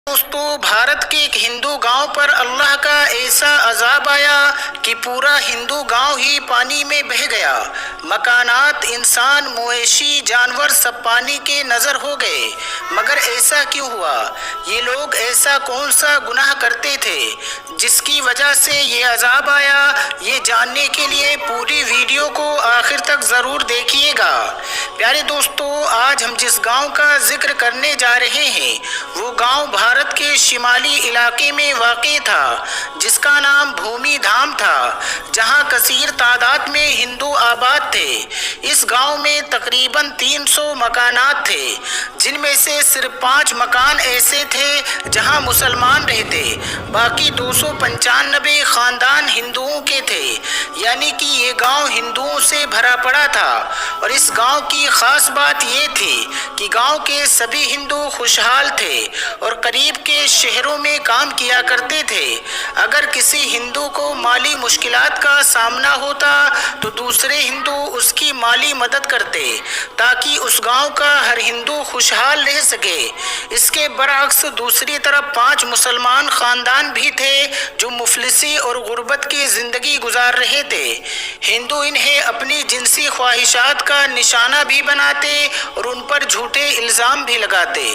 दोस्तों, भारत के एक हिंदू गांव पर अल्लाह का ऐसा अजाब आया कि पूरा हिंदू गांव ही पानी में बह गया। मकानात, इंसान, मवेशी, जानवर सब पानी के नजर हो गए। मगर ऐसा क्यों हुआ? ये लोग ऐसा कौन सा गुनाह करते थे जिसकी वजह से ये अजाब आया? ये जानने के लिए पूरी वीडियो को आखिर तक ज़रूर देखिएगा। प्यारे दोस्तों, आज हम जिस गांव का जिक्र करने जा रहे हैं वो गांव भारत के शिमाली इलाके में वाक़ई था, जिसका नाम भूमि धाम था, जहां कसीर तादाद में हिंदू आबाद थे। इस गांव में तकरीबन 300 मकानात थे, जिनमें से सिर्फ 5 मकान ऐसे थे जहां मुसलमान रहते। बाकी 295 खानदान हिंदुओं के थे, यानी कि ये गांव हिंदुओं से भरा पड़ा था। और इस गांव की खास बात ये थी कि गांव के सभी हिंदू खुशहाल थे और करीब के शहरों में काम किया करते थे। अगर किसी हिंदू को माली मुश्किलात का सामना होता तो दूसरे हिंदू उसकी माली मदद करते, ताकि उस गांव का हर हिंदू खुशहाल रह सके। इसके बरअक्स दूसरी तरफ 5 मुसलमान खानदान भी थे जो मुफलिसी और गुर्बत की ज़िंदगी गुजार रहे थे। हिंदू इन्हें अपनी जिनसी ख्वाहिशात का निशाना भी बनाते और उन पर झूठे इल्ज़ाम भी लगाते।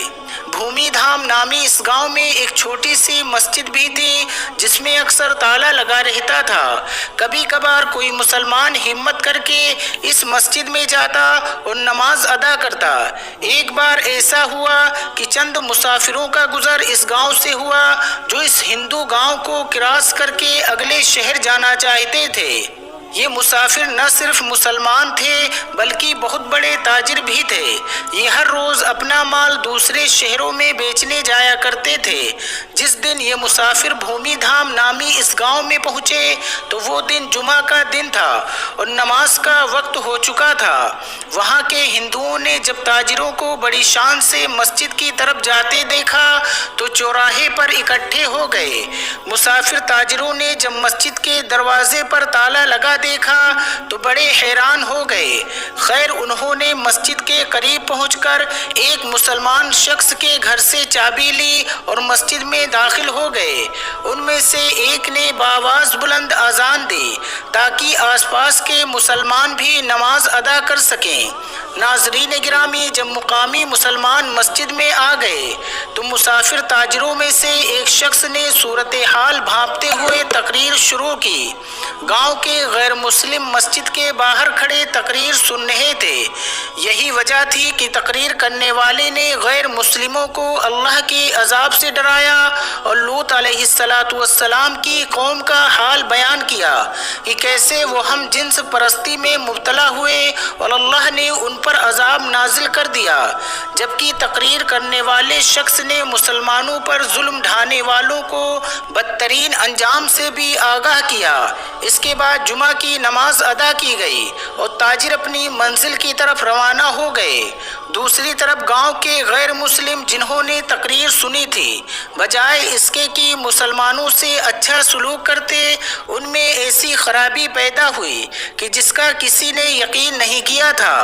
भूमि धाम नामी इस गांव में एक छोटी सी मस्जिद भी थी, जिसमें अक्सर ताला लगा रहता था। कभी कभार कोई मुसलमान हिम्मत करके इस मस्जिद में जाता और नमाज अदा करता। एक बार ऐसा हुआ कि चंद मुसाफिरों का गुजर इस गांव से हुआ, जो इस हिंदू गांव को क्रॉस करके अगले शहर जाना चाहते थे। ये मुसाफिर न सिर्फ मुसलमान थे बल्कि बहुत बड़े ताजिर भी थे। ये हर रोज़ अपना माल दूसरे शहरों में बेचने जाया करते थे। जिस दिन ये मुसाफिर भूमि धाम नामी इस गांव में पहुँचे तो वो दिन जुमा का दिन था और नमाज का वक्त हो चुका था। वहाँ के हिंदुओं ने जब ताजिरों को बड़ी शान से मस्जिद की तरफ जाते देखा तो चौराहे पर इकट्ठे हो गए। मुसाफिर ताजिरों ने जब मस्जिद के दरवाजे पर ताला लगा देखा तो बड़े हैरान हो गए। खैर, उन्होंने मस्जिद के करीब पहुंचकर एक मुसलमान शख्स के घर से चाबी ली और मस्जिद में दाखिल हो गए। उनमें से एक ने बावाज़ बुलंद अजान दी ताकि आसपास के मुसलमान भी नमाज अदा कर सकें। नाज़रीन गिरामी, जब मुकामी मुसलमान मस्जिद में आ गए तो मुसाफिर ताजिरों में से एक शख्स ने सूरत हाल भांपते हुए तकरीर शुरू की। गांव के गैर मुस्लिम मस्जिद के बाहर खड़े तकरीर सुन रहे थे। यही वजह थी कि तकरीर करने वाले ने गैर मुस्लिमों को अल्लाह के अजाब से डराया और लूत अलैहिस्सलाम की कौम का हाल बयान किया कि कैसे वो हम जिन्स परस्ती में मुब्तला हुए और अल्लाह ने उन पर अजाब नाजिल कर दिया। जबकि तकरीर करने वाले शख्स ने मुसलमानों पर जुल्म ढाने वालों को बदतरीन अंजाम से भी आगाह किया। इसके बाद जुमा की नमाज अदा की गई और ताजिर अपनी मंजिल की तरफ रवाना हो गए। दूसरी तरफ गांव के गैर मुस्लिम जिन्होंने तकरीर सुनी थी, बजाय इसके कि मुसलमानों से अच्छा सलूक करते, उनमें ऐसी खराबी पैदा हुई कि जिसका किसी ने यकीन नहीं किया था।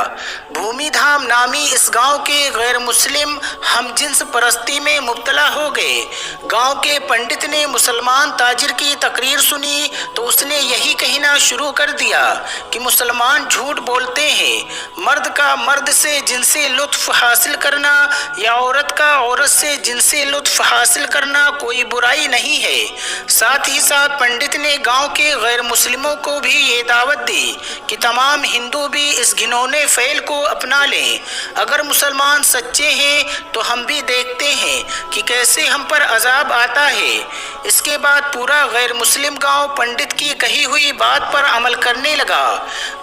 भूमि धाम नामी इस गांव के गैर मुस्लिम हम जिन्स परस्ती में मुब्तला हो गए। गांव के पंडित ने मुसलमान ताजिर की तकरीर सुनी तो उसने यही कहना शुरू कर दिया कि मुसलमान झूठ बोलते हैं। मर्द का मर्द से जिनसे लुत्फ हासिल करना या औरत का औरत से जिनसे लुत्फ हासिल करना कोई बुराई नहीं है। साथ ही साथ पंडित ने गांव के गैर मुस्लिमों को भी ये दावत दी कि तमाम हिंदू भी इस घिनौने फेल को अपना लें। अगर मुसलमान सच्चे हैं तो हम भी देखते हैं कि कैसे हम पर अजाब आता है। इसके बाद पूरा गैर मुस्लिम गांव पंडित की कही हुई बात पर अमल करने लगा।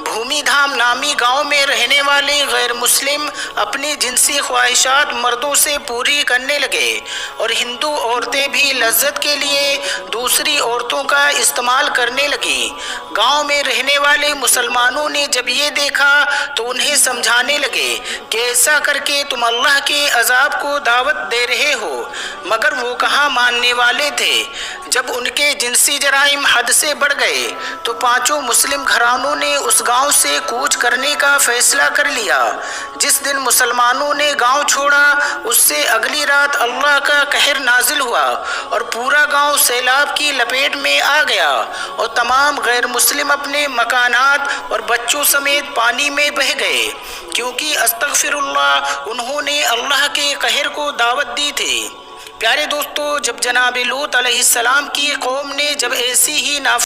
भूमि धाम नामी गांव में रहने वाले गैर मुस्लिम अपनी जिनसी ख्वाहिशात मर्दों से पूरी करने लगे और हिंदू औरतें भी लज्जत के लिए दूसरी औरतों का इस्तेमाल करने लगी। गांव में रहने वाले मुसलमानों ने जब ये देखा तो उन्हें समझाने लगे कि ऐसा करके तुम अल्लाह के अजाब को दावत दे रहे हो, मगर वो कहाँ मानने वाले थे। جب ان کے جنسی جرائم حد سے بڑھ گئے تو پانچوں مسلم گھرانوں نے اس گاؤں سے کوچ کرنے کا فیصلہ کر لیا۔ جس دن مسلمانوں نے گاؤں چھوڑا اس سے اگلی رات اللہ کا قہر نازل ہوا اور پورا گاؤں سیلاب کی لپیٹ میں آ گیا اور تمام غیر مسلم اپنے مکانات اور بچوں سمیت پانی میں بہہ گئے، کیونکہ استغفر اللہ انہوں نے اللہ کے قہر کو دعوت دی تھی۔ پیارے دوستو، جب جناب لوط علیہ السلام کی قوم نے جب ایسی ہی